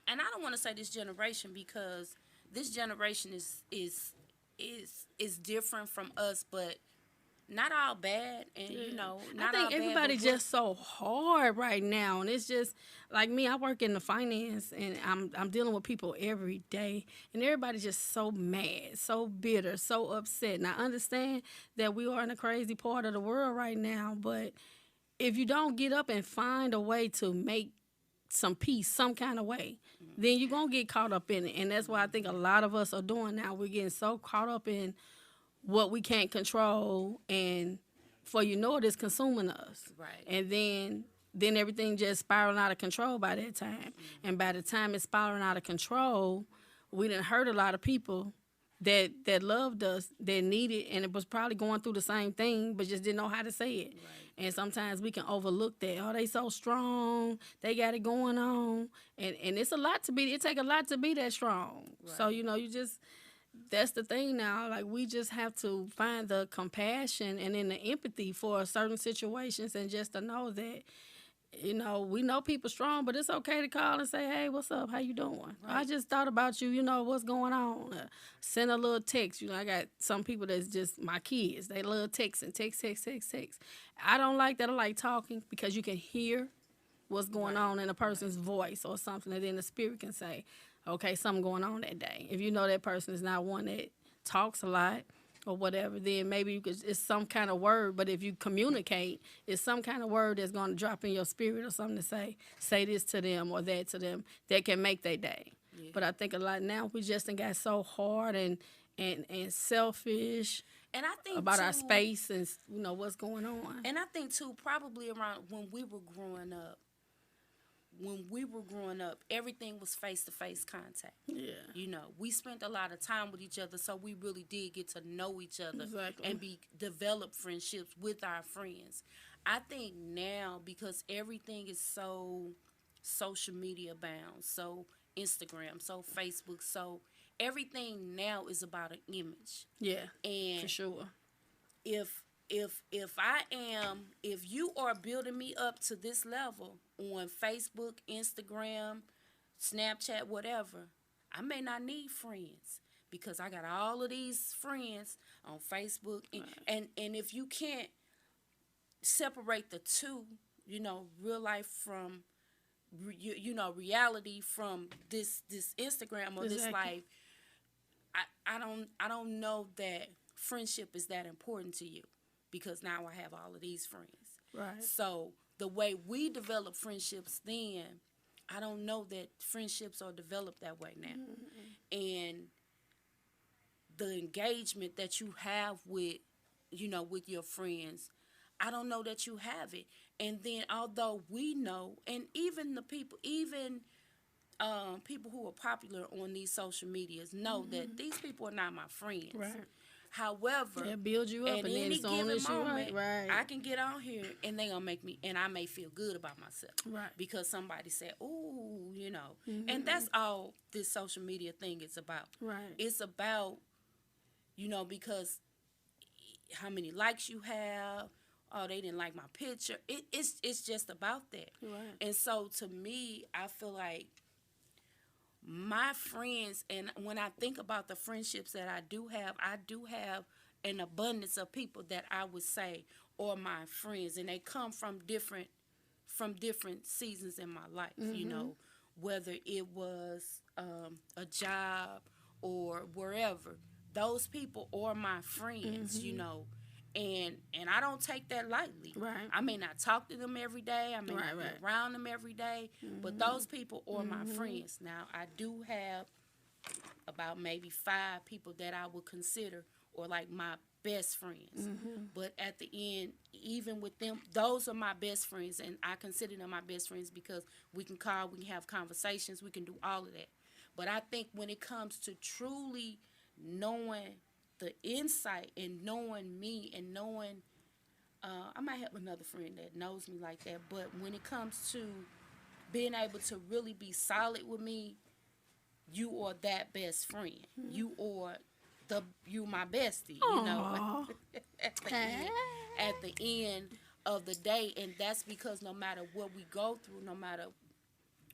and I don't want to say this generation because this generation is different from us, but not all bad, and not I think everybody's just so hard right now, and it's just like me. I work in the finance, and I'm dealing with people every day, and everybody's just so mad, so bitter, so upset. And I understand that we are in a crazy part of the world right now, but if you don't get up and find a way to make some peace, some kind of way, then you're gonna get caught up in it, and that's what I think a lot of us are doing now. We're getting so caught up in what we can't control, and for it is consuming us. Right. And then everything just spiraling out of control by that time. And by the time it's spiraling out of control, we done hurt a lot of people that loved us, that needed, and it was probably going through the same thing, but just didn't know how to say it. Right. And sometimes we can overlook that. Oh, they so strong. They got it going on. And it's a lot to be, it take a lot to be that strong. Right. So, that's the thing now. Like, we just have to find the compassion and then the empathy for certain situations, and just to know that, we know people strong, but it's okay to call and say, hey, what's up? How you doing? Right. I just thought about you. What's going on? Send a little text. I got some people that's just my kids. They love texting, text. I don't like that. I like talking, because you can hear what's going on in a person's voice or something, and then the spirit can say, okay, something going on that day. If you know that person is not one that talks a lot or whatever, then maybe it's some kind of word. But if you communicate, it's some kind of word that's going to drop in your spirit, or something to say this to them or that to them, that can make their day. Yeah. But I think a lot now, we just got so hard and selfish, and I think about too, our space and what's going on. And I think too, probably around when we were growing up, everything was face-to-face contact. Yeah. We spent a lot of time with each other, so we really did get to know each other. Exactly. And develop friendships with our friends. I think now, because everything is so social media bound, so Instagram, so Facebook, so everything now is about an image. Yeah, and for sure. If you are building me up to this level on Facebook, Instagram, Snapchat, whatever, I may not need friends, because I got all of these friends on Facebook. And if you can't separate the two, real life from, reality from this Instagram or this life, I don't know that friendship is that important to you, because now I have all of these friends. Right. So the way we develop friendships then, I don't know that friendships are developed that way now. Mm-hmm. And the engagement that you have with your friends, I don't know that you have it. And then, although we know, and even the people, people who are popular on these social medias know that these people are not my friends. Right. However, they'll build you up, at and then any as soon given as moment, right. I can get on here and they gonna make me, and I may feel good about myself, right? Because somebody said, "Ooh," and that's all this social media thing is about. Right. It's about, because how many likes you have. Oh, they didn't like my picture. It's just about that. Right. And so to me, I feel like my friends, and when I think about the friendships that I do have an abundance of people that I would say are my friends, and they come from different seasons in my life. Whether it was a job or wherever, those people are my friends. And I don't take that lightly. Right. I may not talk to them every day. I may not be around them every day. But those people are my friends. Now, I do have about maybe 5 people that I would consider or like my best friends. But at the end, even with them, those are my best friends. And I consider them my best friends because we can call, we can have conversations, we can do all of that. But I think when it comes to truly knowing the insight and knowing me and knowing, I might have another friend that knows me like that, but when it comes to being able to really be solid with me, you are that best friend. You my bestie, at the end of the day. And that's because no matter what we go through,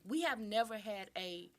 we have never had a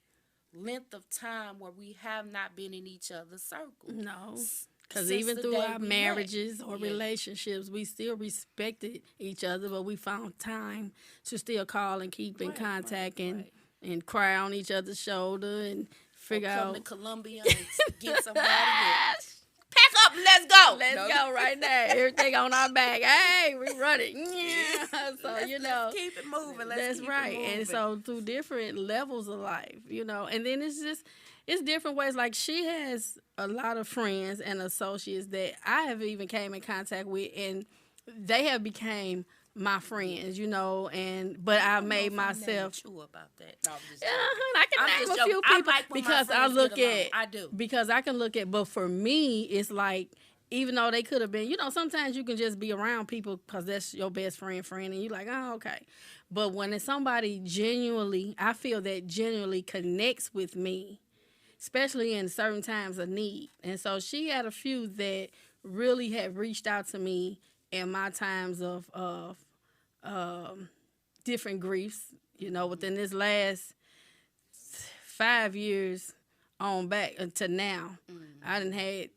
length of time where we have not been in each other's circle. No. Because even through our marriages or relationships, we still respected each other, but we found time to still call and keep in contact and cry on each other's shoulder and figure out. Come to Columbia and get somebody else. Pack up and let's go. Let's go right now. Everything on our back. Hey, we're running. Yeah. So, let's keep it moving. That's right. And so through different levels of life, and then it's different ways. Like, she has a lot of friends and associates that I have even came in contact with, and they have became my friends, but I made myself. Mature about that. No, I'm just Yeah, joking. I can I'm name just a few joking. I people like when my because I friends look get along. at. I do. Because I can look at, but for me, it's like even though they could have been, sometimes you can just be around people because that's your best friend, and you're like, oh, okay. But when it's somebody genuinely, I feel that genuinely connects with me, especially in certain times of need. And so she had a few that really had reached out to me in my times of different griefs. Within this last 5 years on back to now, I done had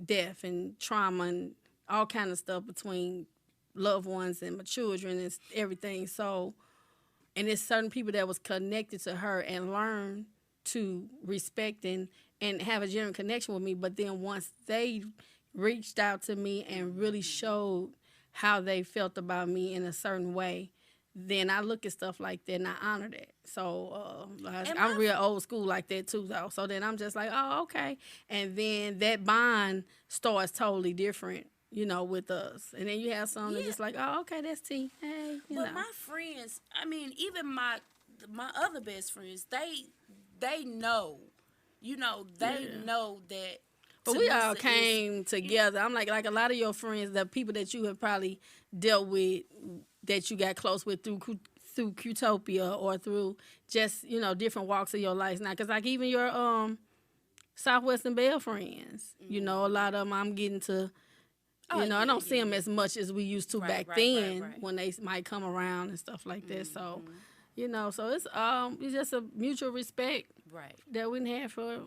death and trauma and all kind of stuff between loved ones and my children and everything. So, and it's certain people that was connected to her and learned to respect and have a genuine connection with me. But then once they reached out to me and really showed how they felt about me in a certain way, then I look at stuff like that and I honor that. So I'm real old school like that too, though. So then I'm just like, oh, okay. And then that bond starts totally different, with us. And then you have some that just like, oh, okay, that's T. Hey, But my friends, I mean, even my other best friends, they know, they know that. But we all came together. I'm like a lot of your friends, the people that you have probably dealt with, that you got close with through Qtopia or through just different walks of your life now. Because like even your Southwestern Belle friends, a lot of them I'm getting to. I don't see them as much as we used to back then when they might come around and stuff like that. So. So it's just a mutual respect that we have for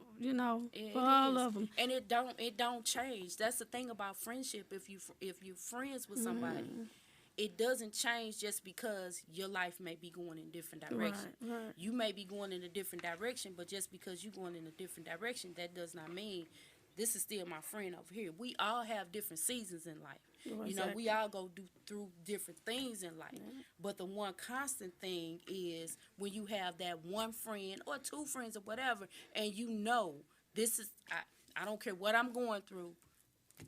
for all of them, and it don't change. That's the thing about friendship. If you friends with somebody, it doesn't change just because your life may be going in a different direction. Right. You may be going in a different direction, but just because you're going in a different direction, that does not mean this is still my friend over here. We all have different seasons in life. Exactly. We all go through different things in life. But the one constant thing is when you have that one friend or two friends or whatever, and this is, I don't care what I'm going through,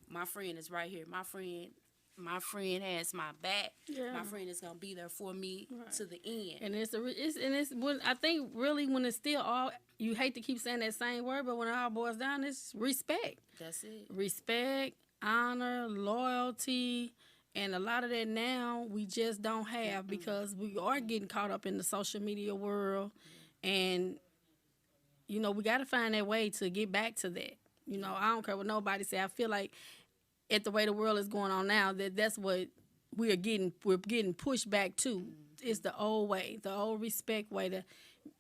my friend is right here. My friend has my back. Yeah. My friend is gonna be there for me to the end. And it's when I think really when it's still all, you hate to keep saying that same word, but when it all boils down, it's respect. That's it. Respect, honor, loyalty, and a lot of that now we just don't have because we are getting caught up in the social media world, and we got to find that way to get back to that. I don't care what nobody say. I feel like at the way the world is going on now, that's what we're getting pushed back to. It's the old way, the old respect way to,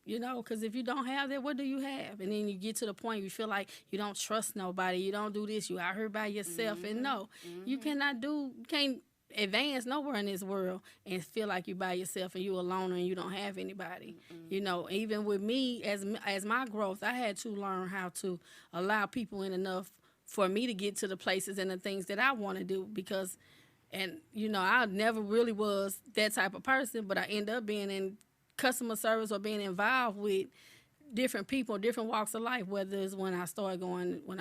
because if you don't have that, what do you have? And then you get to the point you feel like you don't trust nobody, you don't do this, you out here by yourself. And no, you can't advance nowhere in this world and feel like you by yourself and you alone and you don't have anybody. Even with me, as my growth, I had to learn how to allow people in enough for me to get to the places and the things that I want to do because, I never really was that type of person, but I end up being in customer service or being involved with different people, different walks of life, whether it's when I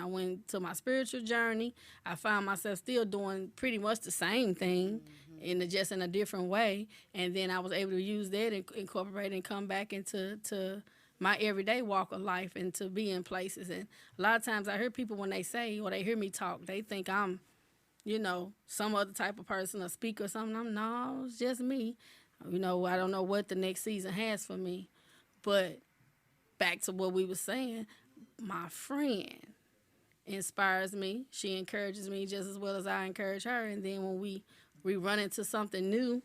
went to my spiritual journey, I found myself still doing pretty much the same thing just in a different way. And then I was able to use that and incorporate and come back into my everyday walk of life and to be in places. And a lot of times I hear people when they say or they hear me talk, they think I'm, some other type of person, a speaker or something. No, it's just me. I don't know what the next season has for me. But back to what we were saying, my friend inspires me. She encourages me just as well as I encourage her. And then when we run into something new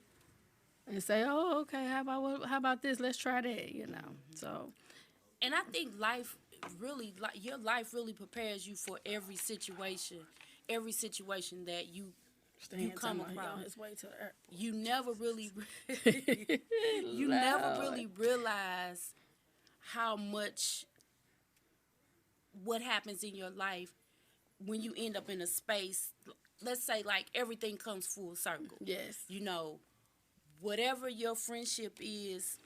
and say, oh, okay, how about this? Let's try that, So. And I think your life really prepares you for every situation that you come across. His way to earth. You never really realize how much what happens in your life when you end up in a space. Let's say like everything comes full circle. Yes. Whatever your friendship is,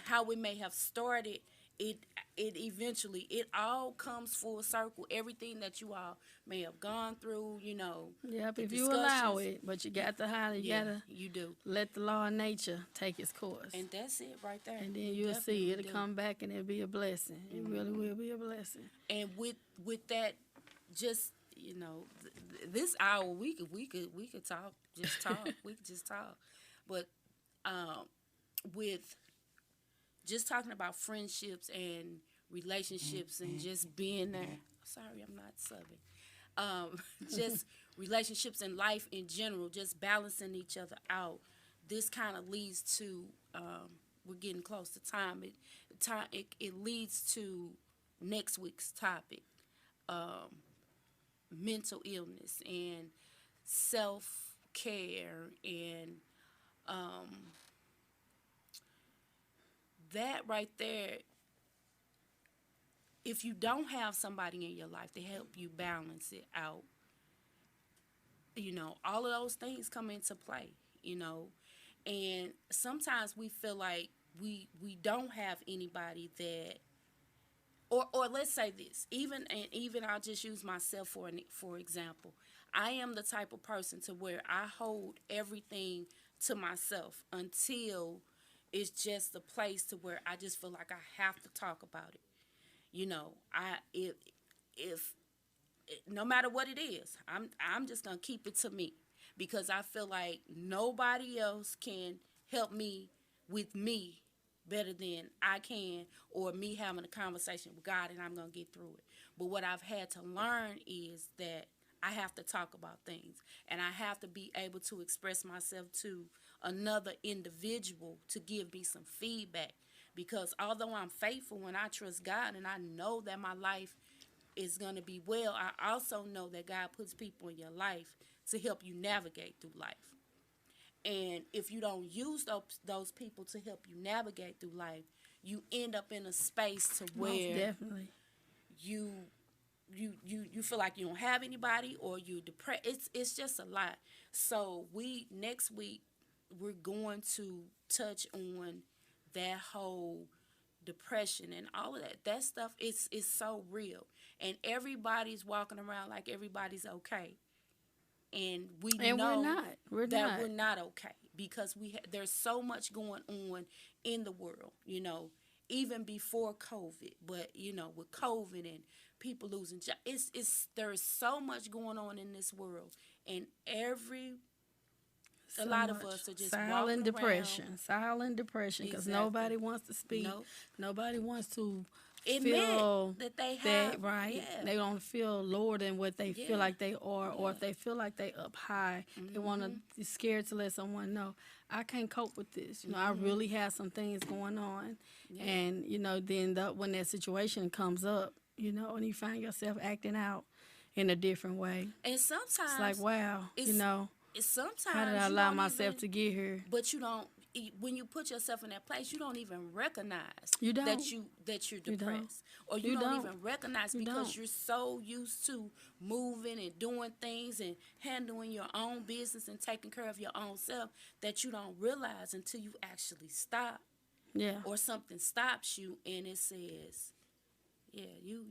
how it may have started, it eventually it all comes full circle. Everything that you all may have gone through, Yep, the if you allow discussions. it, but you got to holler, you Yeah, gotta you do. let the law of nature take its course. And that's it right there. And then You you'll see definitely it'll do. come back and it'll be a blessing. It really will be a blessing. And with that, just this hour we could talk, just talk. We could just talk, but with just talking about friendships and relationships and just being there. Sorry, I'm not subbing. Just relationships and life in general, just balancing each other out. This kind of leads to we're getting close to time. It leads to next week's topic, mental illness and self care and that right there. If you don't have somebody in your life to help you balance it out, all of those things come into play, and sometimes we feel like we don't have anybody that, or let's say this, even I'll just use myself for example. I am the type of person to where I hold everything to myself until it's just a place to where I just feel like I have to talk about it. If no matter what it is, I'm just gonna keep it to me because I feel like nobody else can help me with me better than I can, or me having a conversation with God and I'm gonna get through it. But what I've had to learn is that I have to talk about things and I have to be able to express myself to another individual to give me some feedback. Because although I'm faithful when I trust God and I know that my life is going to be well, I also know that God puts people in your life to help you navigate through life. And if you don't use those people to help you navigate through life, you end up in a space to Most where definitely. you feel like you don't have anybody or you depressed. It's just a lot. So next week we're going to touch on that whole depression and all of that stuff is so real, and everybody's walking around like everybody's okay, and know we're that not. we're not okay because there's so much going on in the world, even before COVID, but with COVID and people losing jobs, there's so much going on in this world, and a lot of us are just silent walking depression because Exactly. nobody wants to speak. Nope. Nobody wants to Admit feel that they have right. Yeah. They don't feel lower than what they Yeah. feel like they are, or Yeah. if they feel like they up high, they want to be scared to let someone know I can't cope with this. I really have some things going on, Yeah. and then when that situation comes up, and you find yourself acting out in a different way. And sometimes It's like, wow, sometimes how did I you allow don't myself even, to get here? But you don't. When you put yourself in that place, you don't even recognize You don't. that you're You don't. depressed, or you You don't don't. even recognize You because don't. you're so used to moving and doing things and handling your own business and taking care of your own self that you don't realize until you actually stop, Yeah. or something stops you and it says, yeah, you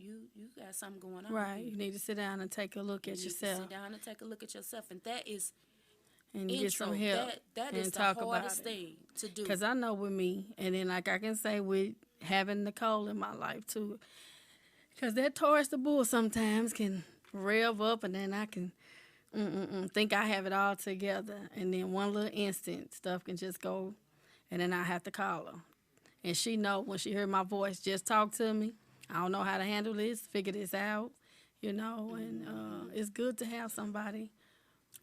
got something going on. Right. here. You need to sit down and take a look You at need to yourself sit down and take a look at yourself, and that is and get some intro. help That and is the talk about hardest it. thing to do. Because I know with me, and then like I can say with having Nicole in my life too, because that Taurus the bull sometimes can rev up, and then I can think I have it all together, and then one little instant stuff can just go, and then I have to call her, and she know when she heard my voice, just talk to me. I don't know how to handle this, figure this out, and it's good to have somebody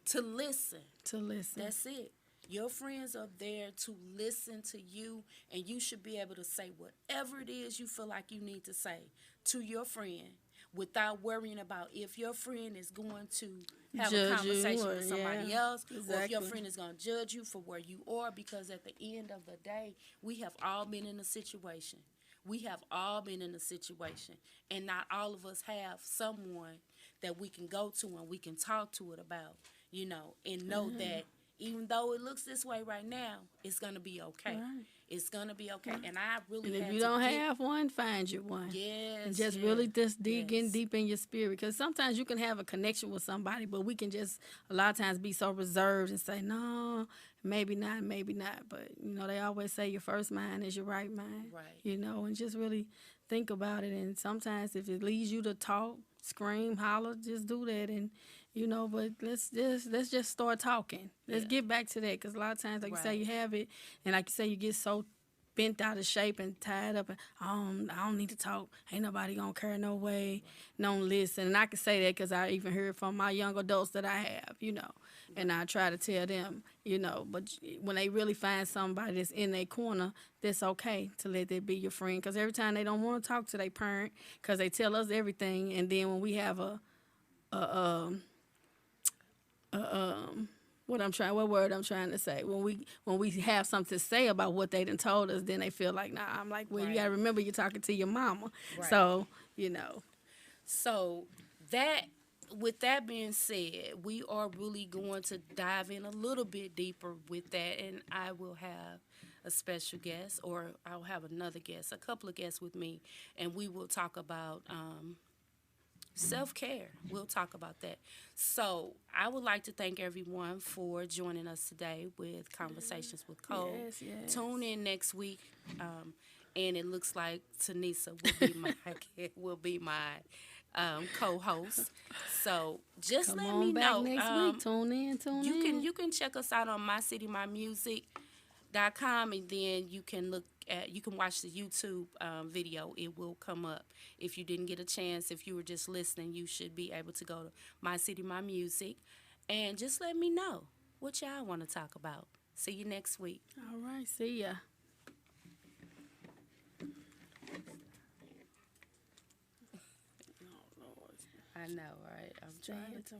To listen. to listen. That's it. Your friends are there to listen to you, and you should be able to say whatever it is you feel like you need to say to your friend without worrying about if your friend is going to have Judge a you, conversation or- with somebody yeah, else, or if your exactly. friend is going to judge you for where you are, because at the end of the day, we have all been in a situation. We have all been in a situation, and not all of us have someone that we can go to and we can talk to it about, and know that even though it looks this way right now, it's gonna be okay. Right. It's gonna be okay. And I really And if had you to don't get- have one, find you one. yes, And just yes, really just dig in yes. deep in your spirit. Because sometimes you can have a connection with somebody, but we can just a lot of times be so reserved and say, no, maybe not, maybe not. But, they always say your first mind is your right mind. Right. And just really think about it. And sometimes if it leads you to talk, scream, holler, just do that. And, but let's just start talking. Let's Yeah. get back to that. Because a lot of times, like you say, Right. you have it. And like you say, you get so bent out of shape and tied up and I don't need to talk. Ain't nobody gonna care no way. Don't listen. And I can say that because I even heard from my young adults that I have, and I try to tell them, but when they really find somebody that's in their corner, that's okay to let that be your friend. Because every time they don't want to talk to their parent because they tell us everything, and then when we have what word I'm trying to say, when we have something to say about what they done told us, then they feel like, nah. I'm like, well, Right. you gotta remember you're talking to your mama. Right. So, So with that being said, we are really going to dive in a little bit deeper with that, and I will have a special guest, or I'll have another guest, a couple of guests with me, and we will talk about self-care. We'll talk about that. So I would like to thank everyone for joining us today with Conversations with Cole. Yes. Tune in next week, and it looks like Tanisa will be my co-host. So just come let on me back know. next week. Tune in. You can check us out on mycitymymusic.com, and then you can watch the YouTube video. It will come up. If you didn't get a chance, if you were just listening, you should be able to go to My City My Music, and just let me know what y'all want to talk about. See you next week. All right. See ya. I know, right? I'm trying to.